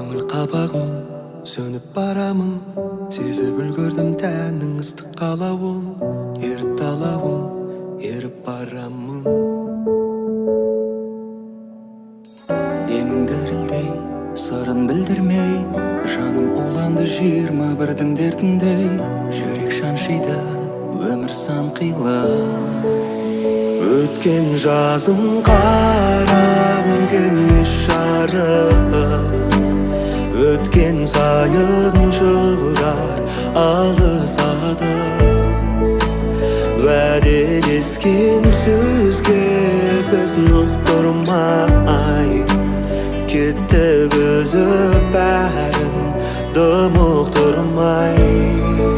көңіл қабағым сөніп барамын, сезіп үлгердім тәннің ыстық қалауын, еріп талауын, еріп барамын. Демің дірілдей, сырын білдірмей, жаным уланды 21-дің дертіндей. Жүрек шаншиды, өмір сан қилы. Өткен жазым қарағым келмес жарық, өткен сайын жылдар алысады. Уәделескен сөзге біз ұқтырмай, кеттік үзіп бәрін дым ұқтырмай.